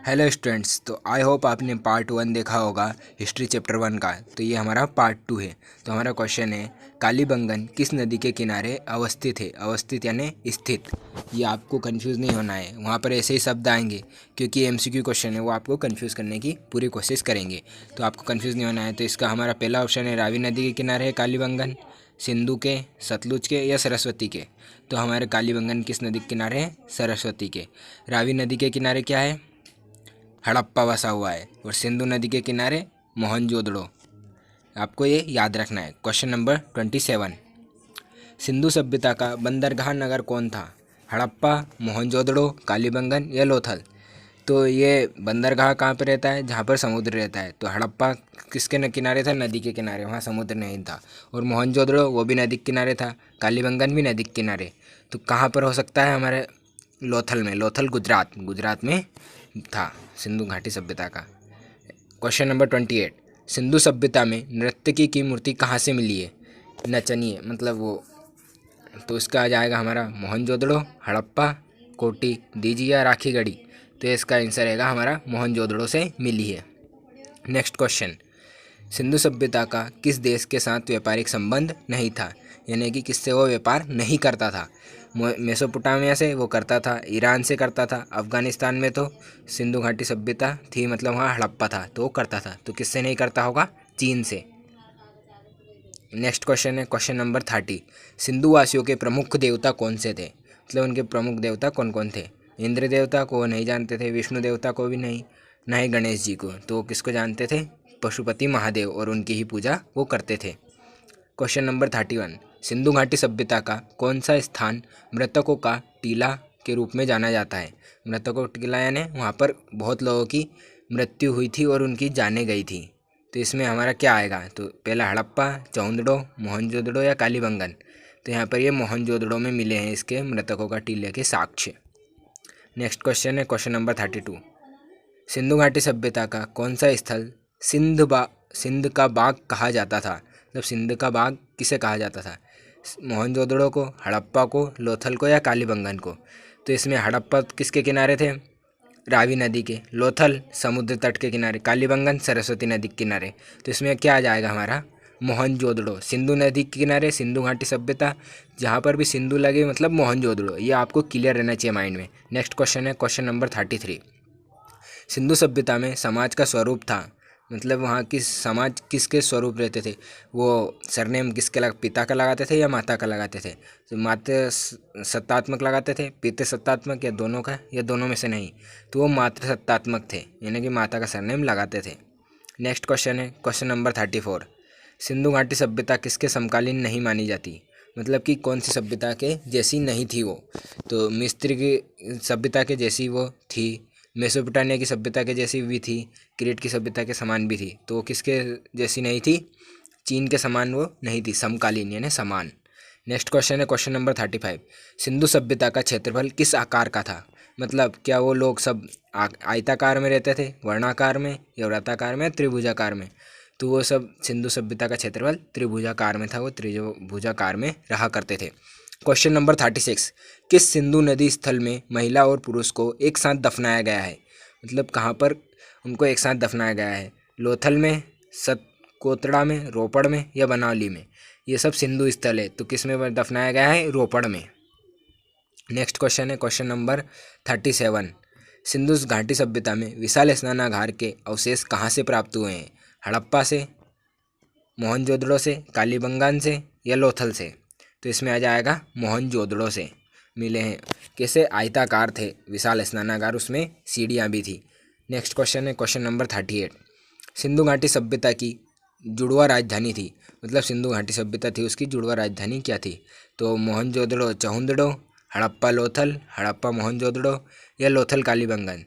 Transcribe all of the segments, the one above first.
Hello students. तो I hope आपने part 1 देखा होगा हिस्ट्री चैप्टर 1 का। तो ये हमारा पार्ट 2 है। तो हमारा क्वेश्चन है, कालीबंगन किस नदी के किनारे अवस्थित है? अवस्थित यानी स्थित। ये आपको कंफ्यूज नहीं होना है, वहाँ पर ऐसे ही शब्द आएंगे क्योंकि एमसीक्यू क्वेश्चन है, वो आपको कंफ्यूज करने की पूरी कोशिश करेंगे। तो आपको कंफ्यूज नहीं होना है। तो इसका हमारा पहला ऑप्शन है, रावी नदी के किनारे है कालीबंगन, सिंधु के, सतलुज के या सरस्वती के। तो हमारे कालीबंगन किस नदी के किनारे है? सरस्वती के। रावी नदी के किनारे क्या है? हड़प्पा बसा हुआ है। और सिंधु नदी के किनारे मोहनजोदड़ो। आपको ये याद रखना है। क्वेश्चन नंबर 27, सिंधु सभ्यता का बंदरगाह नगर कौन था? हड़प्पा, मोहनजोदड़ो, कालीबंगन या लोथल। तो ये बंदरगाह कहाँ पर रहता है? जहाँ पर समुद्र रहता है। तो हड़प्पा किसके किनारे था? नदी के किनारे, वहाँ समुद्र नहीं था। और मोहनजोदड़ो वो भी नदी के किनारे था, कालीबंगन भी नदी के किनारे। तो कहाँ पर हो सकता है? हमारे लोथल में। लोथल गुजरात में था सिंधु घाटी सभ्यता का। क्वेश्चन नंबर 28, सिंधु सभ्यता में नर्तकी की मूर्ति कहाँ से मिली है? नचनिए मतलब वो। तो इसका आ जाएगा हमारा मोहनजोदड़ो, हड़प्पा, कोटी, दीजिया, राखीगढ़ी। तो इसका आंसर रहेगा हमारा मोहनजोदड़ो से मिली है। नेक्स्ट क्वेश्चन, सिंधु सभ्यता का किस देश के साथ व्यापारिक संबंध नहीं था? यानी कि किससे वो व्यापार नहीं करता था? मेसोपोटामिया से वो करता था, ईरान से करता था, अफगानिस्तान में तो सिंधु घाटी सभ्यता थी, मतलब वहाँ हड़प्पा था तो वो करता था। तो किससे नहीं करता होगा? चीन से। नेक्स्ट क्वेश्चन है क्वेश्चन नंबर 30, सिंधु वासियों के प्रमुख देवता कौन से थे? मतलब उनके प्रमुख देवता कौन कौन थे? इंद्र देवता को नहीं जानते थे, विष्णु देवता को भी नहीं, ना ही गणेश जी को। तो किसको जानते थे? पशुपति महादेव, और उनकी ही पूजा वो करते थे। क्वेश्चन नंबर 31, सिंधु घाटी सभ्यता का कौन सा स्थान मृतकों का टीला के रूप में जाना जाता है? मृतकों का टीला यानी वहाँ पर बहुत लोगों की मृत्यु हुई थी और उनकी जानें गई थी। तो इसमें हमारा क्या आएगा? तो पहला हड़प्पा, चौंदड़ो, मोहनजोदड़ो या कालीबंगन। तो यहाँ पर ये मोहनजोदड़ो में मिले हैं इसके मृतकों का टीले के साक्ष्य। नेक्स्ट क्वेश्चन है क्वेश्चन नंबर 32, सिंधु घाटी सभ्यता का कौन सा स्थल सिंध का बाग कहा जाता था? मतलब सिंध का बाग किसे कहा जाता था? मोहनजोदड़ो को, हड़प्पा को, लोथल को या कालीबंगन को। तो इसमें हड़प्पा किसके किनारे थे? रावी नदी के, लोथल समुद्र तट के किनारे, कालीबंगन सरस्वती नदी के किनारे। तो इसमें क्या आ जाएगा हमारा? मोहनजोदड़ो। सिंधु नदी के किनारे सिंधु घाटी सभ्यता, जहाँ पर भी सिंधु लगे मतलब मोहनजोदड़ो। ये आपको क्लियर रहना चाहिए माइंड में। नेक्स्ट क्वेश्चन है क्वेश्चन नंबर 33, सिंधु सभ्यता में समाज का स्वरूप था, मतलब वहाँ की समाज किसके स्वरूप रहते थे? वो सरनेम किसके पिता का लगाते थे या माता का लगाते थे? तो मातृ सत्तात्मक लगाते थे, पितृ सत्तात्मक, या दोनों का, या दोनों में से नहीं? तो वो मातृ सत्तात्मक थे, यानी कि माता का सरनेम लगाते थे। नेक्स्ट क्वेश्चन है क्वेश्चन नंबर 34, सिंधु घाटी सभ्यता किसके समकालीन नहीं मानी जाती? मतलब कि कौन सी सभ्यता के जैसी नहीं थी वो? तो मिस्र की सभ्यता के जैसी वो थी, मेसोपोटामिया की सभ्यता के जैसी भी थी, क्रीट की सभ्यता के समान भी थी। तो वो किसके जैसी नहीं थी? चीन के समान वो नहीं थी, समकालीन यानी समान। नेक्स्ट क्वेश्चन है क्वेश्चन नंबर 35, सिंधु सभ्यता का क्षेत्रफल किस आकार का था? मतलब क्या वो लोग सब आयताकार में रहते थे, वर्णाकार में, या वृत्ताकार में, त्रिभुजाकार में? तो वो सब सिंधु सभ्यता का क्षेत्रफल त्रिभुजाकार में था, वो त्रिभुजाकार में रहा करते थे। क्वेश्चन नंबर 36, किस सिंधु नदी स्थल में महिला और पुरुष को एक साथ दफनाया गया है? मतलब कहाँ पर उनको एक साथ दफनाया गया है? लोथल में, सतकोतड़ा में, रोपड़ में या बनावली में? ये सब सिंधु स्थल है, तो किस में दफनाया गया है? रोपड़ में। नेक्स्ट क्वेश्चन है क्वेश्चन नंबर 37, सिंधु घाटी सभ्यता में विशाल स्नानागार के अवशेष कहाँ से प्राप्त हुए हैं? हड़प्पा से, मोहनजोदड़ो से, कालीबंगन से या लोथल से? तो इसमें आ जाएगा मोहनजोदड़ो से मिले हैं। कैसे? आयताकार थे विशाल स्नानागार, उसमें सीढ़ियाँ भी थी। नेक्स्ट क्वेश्चन है क्वेश्चन नंबर 38, सिंधु घाटी सभ्यता की जुड़वा राजधानी थी, मतलब सिंधु घाटी सभ्यता थी उसकी जुड़वा राजधानी क्या थी? तो मोहनजोदड़ो चौंदड़ो, हड़प्पा लोथल, हड़प्पा मोहनजोदड़ो या लोथल कालीबंगन?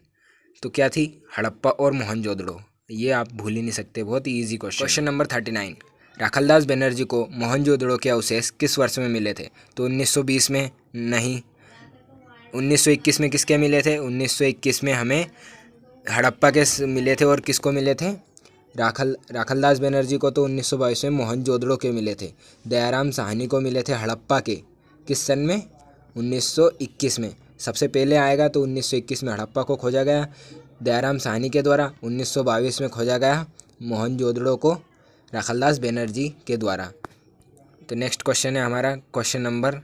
तो क्या थी? हड़प्पा और मोहनजोदड़ो। ये आप भूल ही नहीं सकते, बहुत ही easy question. Question number 39, Rakhaldas Banerjee को मोहनजोदड़ो के अवशेष किस वर्ष में मिले थे? तो 1920 में नहीं, 1921 में किसके मिले थे? 1921 में हमें हड़प्पा के मिले थे। और किसको मिले थे? राखलदास बनर्जी को तो 1922 में मोहनजोदड़ो के मिले थे। दयाराम साहनी को मिले थे हड़प्पा के, किस सन में? 1921 में। सबसे पहले आएगा तो 1921 में हड़प्पा को खोजा गया, दयाराम साहनी के द्वारा 1922 में खोजा गया मोहनजोदड़ो को राखालदास बनर्जी के द्वारा। तो नेक्स्ट क्वेश्चन है हमारा क्वेश्चन नंबर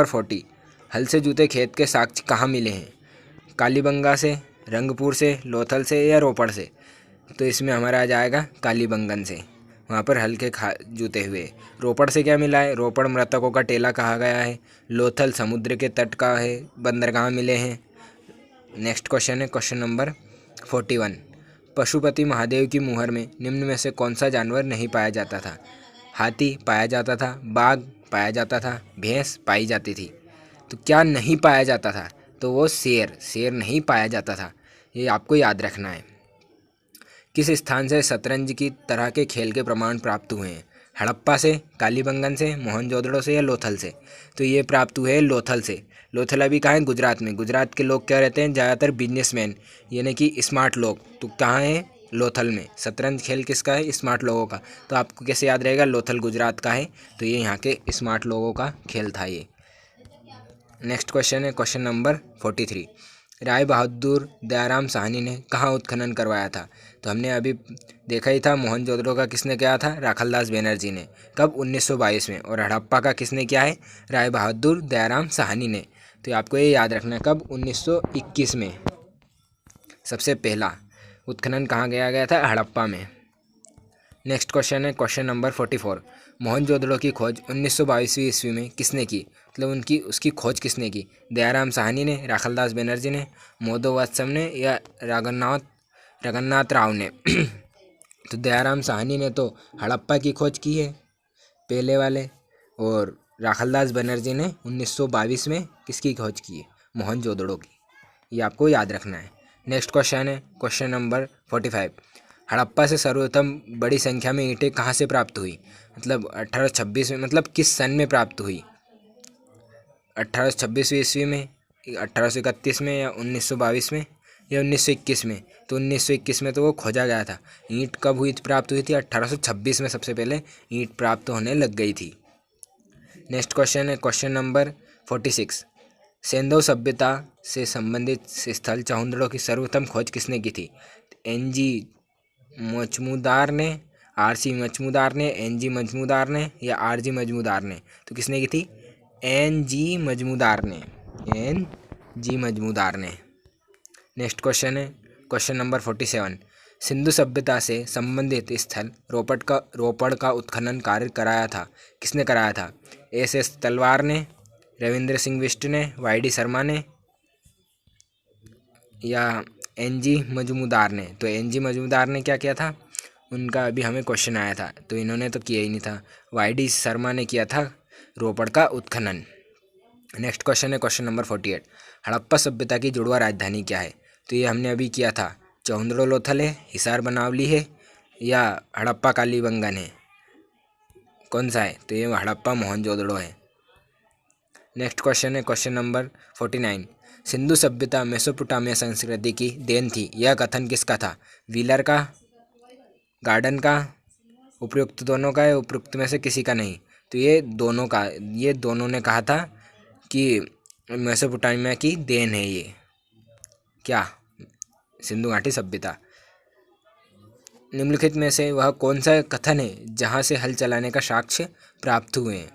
40। हल से जूते खेत के साक्ष्य कहाँ मिले हैं? कालीबंगा से, रंगपुर से, लोथल से या रोपड़ से? तो इसमें हमारा आ जाएगा कालीबंगन से, वहाँ पर हल के जूते हुए। रोपड़ से क्या मिला है? रोपड़ मृतकों का टेला कहा गया है। लोथल समुद्र के तट का है, बंदरगाह मिले हैं। नेक्स्ट क्वेश्चन है क्वेश्चन नंबर 41। पशुपति महादेव की मुहर में निम्न में से कौन सा जानवर नहीं पाया जाता था? हाथी पाया जाता था, बाघ पाया जाता था, भैंस पाई जाती थी। तो क्या नहीं पाया जाता था? तो वो शेर नहीं पाया जाता था, ये आपको याद रखना है। किस स्थान से शतरंज की तरह के खेल के प्रमाण प्राप्त हुए हैं? हड़प्पा से, कालीबंगन से, मोहनजोदड़ो से या लोथल से? तो ये प्राप्त हुए लोथल से। लोथल अभी कहाँ है? गुजरात में। गुजरात के लोग क्या रहते हैं? ज़्यादातर बिजनेसमैन यानी कि स्मार्ट लोग। तो कहाँ है? लोथल में। शतरंज खेल किसका है? स्मार्ट लोगों का। तो आपको कैसे याद रहेगा? लोथल गुजरात का है, तो ये यहाँ के स्मार्ट लोगों का खेल था ये। नेक्स्ट क्वेश्चन है क्वेश्चन नंबर 43। राय बहादुर दयाराम साहनी ने कहाँ उत्खनन करवाया था? तो हमने अभी देखा ही था, मोहनजोदड़ो का किसने किया था? राखालदास बनर्जी ने। कब? 1922 में। और हड़प्पा का किसने किया है? राय बहादुर दयाराम साहनी ने। तो आपको ये याद रखना है, कब? 1921 में सबसे पहला उत्खनन कहाँ गया था? हड़प्पा में। नेक्स्ट क्वेश्चन है क्वेश्चन नंबर 44। मोहनजोदड़ो की खोज 1922 ईस्वी में किसने की? मतलब उसकी खोज किसने की? दयाराम साहनी ने, राखालदास बनर्जी ने, माधोवत्सम ने या रघुनाथ राव ने? तो दयाराम साहनी ने तो हड़प्पा की खोज की है पहले वाले, और राखालदास बनर्जी ने 1922 में किसकी खोज की है? मोहनजोदड़ो की। ये आपको याद रखना है। नेक्स्ट क्वेश्चन है क्वेश्चन नंबर 45। हड़प्पा से सर्वप्रथम बड़ी संख्या में ईंटें कहाँ से प्राप्त हुई? मतलब 1826 में, मतलब किस सन में प्राप्त हुई? 1826 ईस्वी में, 1831 में या 1922 में या 1921 में? तो 1921 में तो वो खोजा गया था। ईंट कब प्राप्त हुई थी? 1826 में सबसे पहले ईंट प्राप्त होने लग गई थी। नेक्स्ट क्वेश्चन है क्वेश्चन नंबर 46। सेंधव सभ्यता से संबंधित स्थल चौहंदड़ों की सर्वप्रथम खोज किसने की थी? NG मजमूदार ने, RC मजमूदार ने, NG मजमूदार ने या RG मजमूदार ने? तो किसने की थी? NG मजमूदार ने। नेक्स्ट क्वेश्चन है क्वेश्चन नंबर 47। सिंधु सभ्यता से संबंधित स्थल रोपड़ का उत्खनन कार्य कराया था, किसने कराया था? SS तलवार ने, रविंद्र सिंह बिष्ट ने, YD शर्मा ने या NG मजमूदार ने? तो NG मजमूदार ने क्या किया था? उनका अभी हमें क्वेश्चन आया था, तो इन्होंने तो किया ही नहीं था। YD शर्मा ने किया था रोपड़ का उत्खनन। नेक्स्ट क्वेश्चन है क्वेश्चन नंबर 48। हड़प्पा सभ्यता की जुड़वा राजधानी क्या है? तो ये हमने अभी किया था, चौहंदड़ो लोथल है, हिसार बनावली है या हड़प्पा कालीबंगन है? कौन सा है? तो ये हड़प्पा मोहनजोदड़ो है। नेक्स्ट क्वेश्चन है क्वेश्चन नंबर 49। सिंधु सभ्यता मेसोपोटामिया संस्कृति की देन थी, यह कथन किसका था? व्हीलर का, गार्डन का, उपयुक्त दोनों का है, उपयुक्त में से किसी का नहीं? तो ये दोनों ने कहा था कि मेसोपोटामिया की देन है ये, क्या? सिंधु घाटी सभ्यता। निम्नलिखित में से वह कौन सा कथन है जहाँ से हल चलाने का साक्ष्य प्राप्त हुए हैं?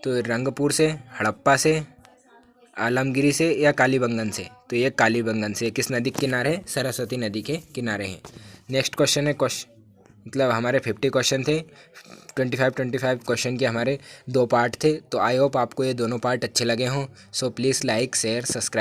तो रंगपुर से, हड़प्पा से, आलमगिरी से या कालीबंगन से? तो ये कालीबंगन से। किस नदी के किनारे है? सरस्वती नदी के किनारे हैं। नेक्स्ट क्वेश्चन है मतलब हमारे 50 क्वेश्चन थे। 25 क्वेश्चन के हमारे 2 पार्ट थे। तो आई होप आपको ये दोनों पार्ट अच्छे लगे हों। So please like, share, subscribe.